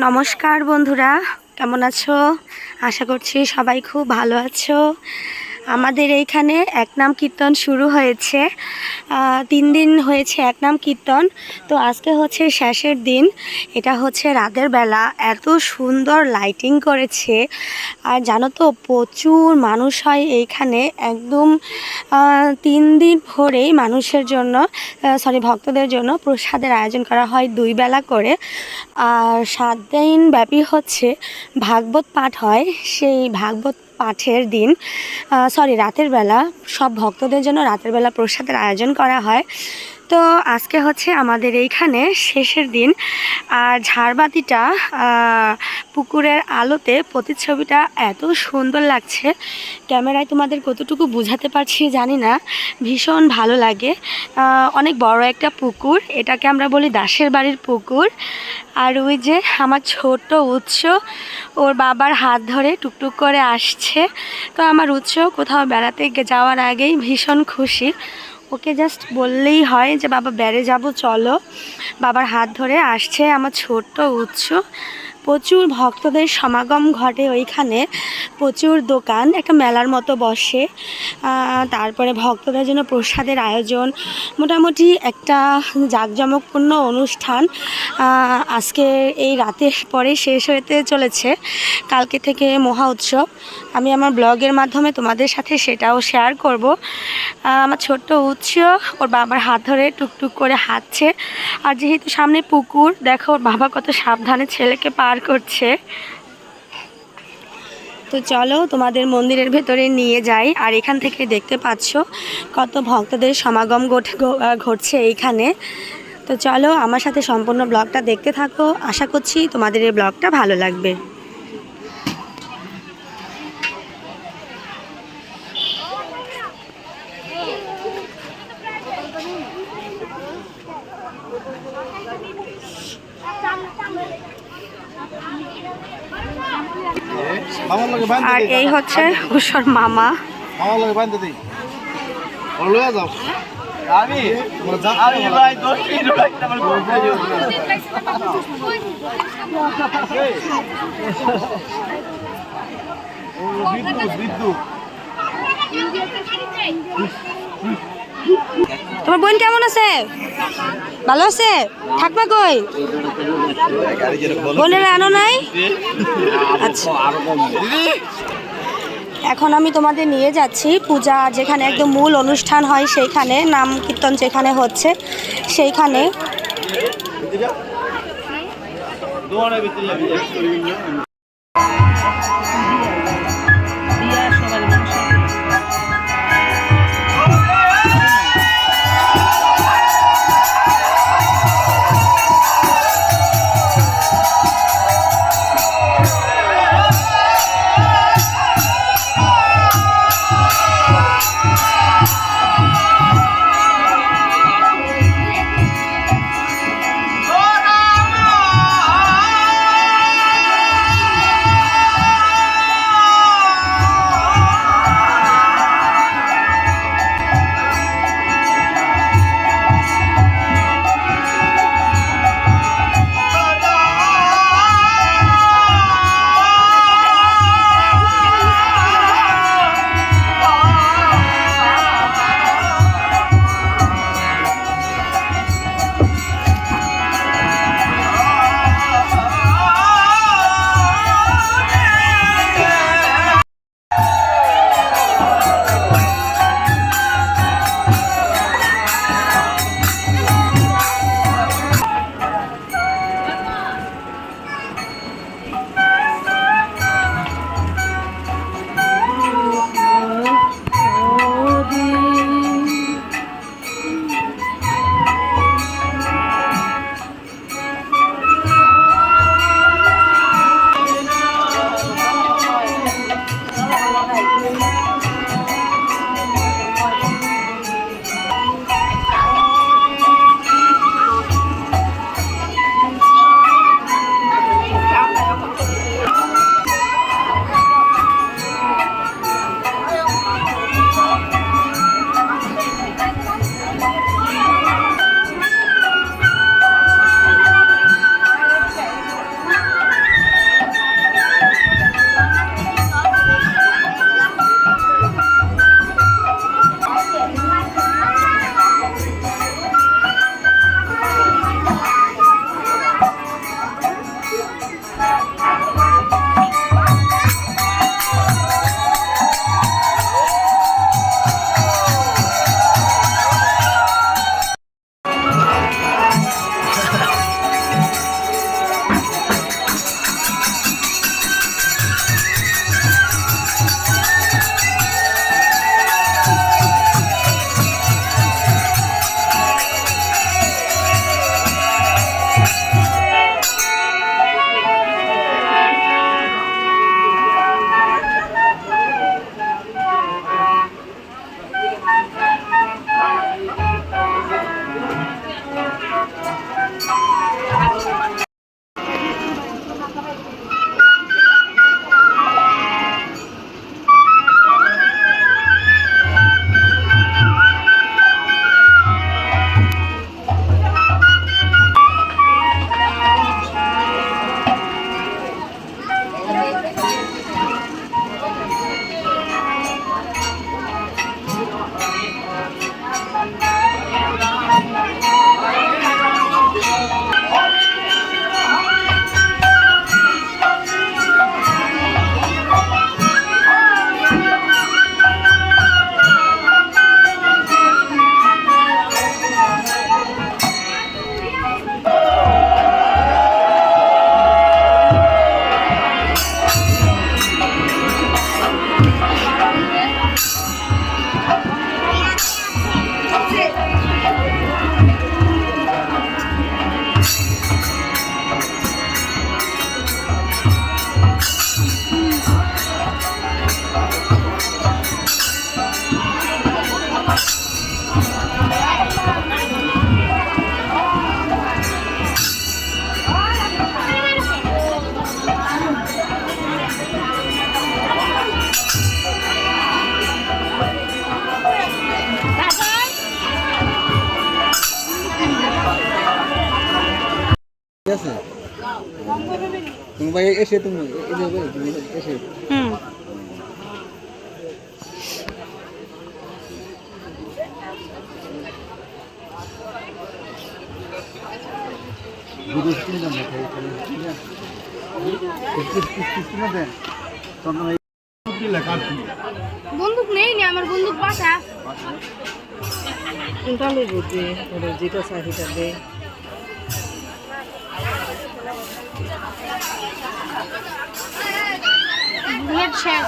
নমস্কার বন্ধুরা, কেমন আছো? আশা করছি সবাই খুব ভালো আছো। আমাদের এইখানে একনাম কীর্তন শুরু হয়েছে, 3 দিন হয়েছে একনাম কীর্তন। তো আজকে হচ্ছে শেষের দিন। এটা হচ্ছে রাতের বেলা, এত সুন্দর লাইটিং করেছে। আর জানো তো প্রচুর মানুষ হয় এইখানে, একদম 3 দিন ভরেই মানুষের জন্য ভক্তদের জন্য প্রসাদের আয়োজন করা হয় 2 বেলা করে। আর 7 দিন ব্যাপী হচ্ছে ভাগবত পাঠ হয়। সেই ভাগবত পাঠের দিন রাতের বেলা সব ভক্তদের জন্য রাতের বেলা প্রসাদের আয়োজন করা হয়। তো আজকে হচ্ছে আমাদের এইখানে শেষের দিন। আর ঝাড়বাতিটা পুকুরের আলোতে প্রতিচ্ছবিটা এত সুন্দর লাগছে, ক্যামেরায় তোমাদের কতটুকু বোঝাতে পারছি জানি না, ভীষণ ভালো লাগে। অনেক বড় একটা পুকুর, এটাকে আমরা বলি দাসের বাড়ির পুকুর। আর ওই যে আমার ছোট্ট উৎস ওর বাবার হাত ধরে টুকটুক করে আসছে। তো আমার উৎস কোথাও বেড়াতে যাওয়ার আগেই ভীষণ খুশি, ওকে জাস্ট বললেই হয় যে বাবা বেড়ে যাব চলো। বাবার হাত ধরে আসছে আমার ছোট্ট উৎস। প্রচুর ভক্তদের সমাগম ঘটে ওইখানে, প্রচুর দোকান, একটা মেলার মতো বসে। তারপরে ভক্তদের জন্য প্রসাদের আয়োজন, মোটামুটি একটা জাঁকজমকপূর্ণ অনুষ্ঠান আজকে এই রাতের পরে শেষ হতে চলেছে। কালকে থেকে মহা উৎসব, আমি আমার ব্লগের মাধ্যমে তোমাদের সাথে সেটাও শেয়ার করব। আমার ছোট্ট উৎস ওর বাবার হাত ধরে টুকটুক করে হাঁটছে। আর যেহেতু সামনে পুকুর, দেখো ওর বাবা কত সাবধানে ছেলেকে পার করছে। তো চলো তোমাদের মন্দিরের ভেতরে নিয়ে যাই। আর এখান থেকে দেখতে পাচ্ছ কত ভক্তদের সমাগম ঘটছে এইখানে। তো চলো আমার সাথে সম্পূর্ণ ব্লগটা দেখতে থাকো, আশা করছি তোমাদের এই ব্লগটা ভালো লাগবে। আর এই হচ্ছে উৎসর মামা। তোমার বোন কেমন আছে? ভালো আছে? ঠাকমা কই? বোনের আনো নাই? আচ্ছা, এখন আমি তোমাদের নিয়ে যাচ্ছি পূজা যেখানে একদম মূল অনুষ্ঠান হয়, সেইখানে নাম কীর্তন যেখানে হচ্ছে সেইখানে। তুমি ভাই এসে তুমি এসে হুম বন্দুক নেই নি আমার বন্দুক বাসা কোনটা লইব যে ওরে যেটা চাহিদা দে বুলেট শেষ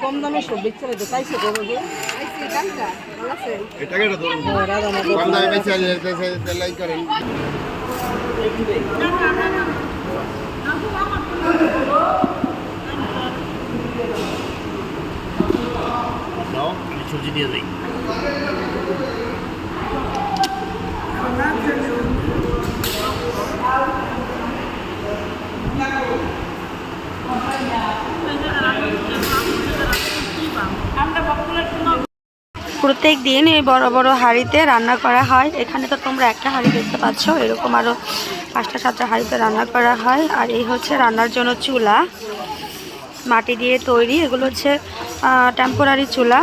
কম দামে সব বেচতে তো চাইছে কবে যে আইসি কালকা ভালো আছে এটা কেটে ধরুন রাধা না কম দামে বেচে আনলে লাইক করেন নাও সবজি দিয়ে যাই প্রত্যেক দিন এই বড় বড় হাঁড়িতে রান্না করা হয়। এখানে তো তোমরা একটা হাঁড়ি দেখতে পাচ্ছ, এরকম আরও 5টা 7টা হাঁড়িতে রান্না করা হয়। আর এই হচ্ছে রান্নার জন্য চুলা, মাটি দিয়ে তৈরি। এগুলো হচ্ছে টেম্পোরারি চুলা,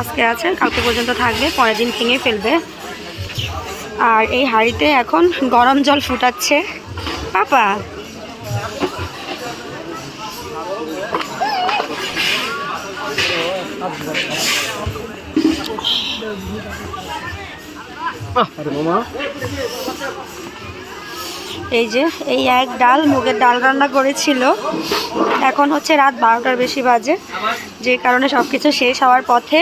আজকে আছে, কালকে পর্যন্ত থাকবে, পরের দিন ভেঙে ফেলবে। আর এই হাঁড়িতে এখন গরম জল ফুটাচ্ছে পাপা। এই যে এই এক ডাল মুগের ডাল রান্না করেছিল। এখন হচ্ছে রাত 12টার বেশি বাজে, যে কারণে সব কিছু শেষ হওয়ার পথে।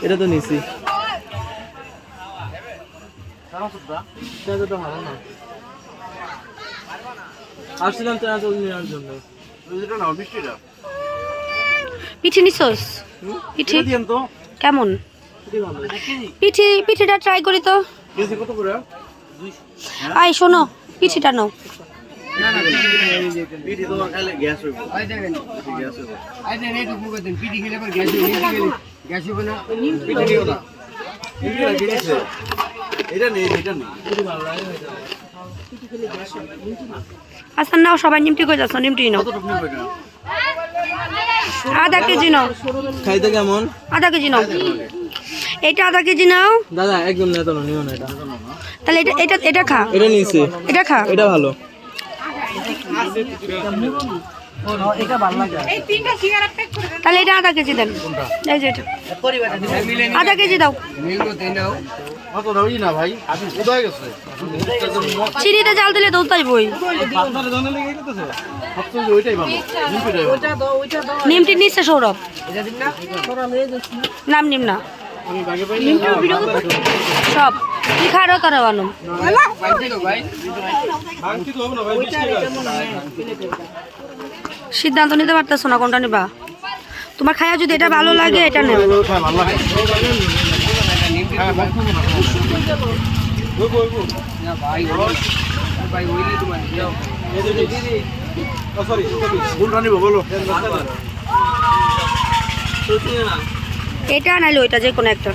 এটা তো নিছি আসছিলাম তো আজ নেওয়ার জন্য পিঠে নিছোস? পিঠে কেমন? পিঠেটা ট্রাই করি তো। আই শোনো, পিঠেটা নাও। আচ্ছা নাও, সবাই নিমটি করে যাচ্ছ, নিমটি নাও। আধা কেজি নাও। খাইতে কেমন? আধা কেজি নাও। এটা আধা কেজি নাও দাদা, একদম না, তাহলে নিও না এটা। তাহলে এটা এটা এটা খা, এটা নিছি, এটা খা। এটা ভালো। তাহলে এটা আধা কেজি দেন। এই যে এটা আধা কেজি দাও। চিনিতে জাল দিলে তো তাই বই। নিমটি নিচ্ছে সৌরভ, নাম নিম না সব কি খারো তারা বানো। সিদ্ধান্ত নিতে পারতেছো না কোনটা নিবা। তোমার খায়া যদি এটা ভালো লাগে এটা নেও। এটা নাইলে ওইটা, যে কোনো একটা।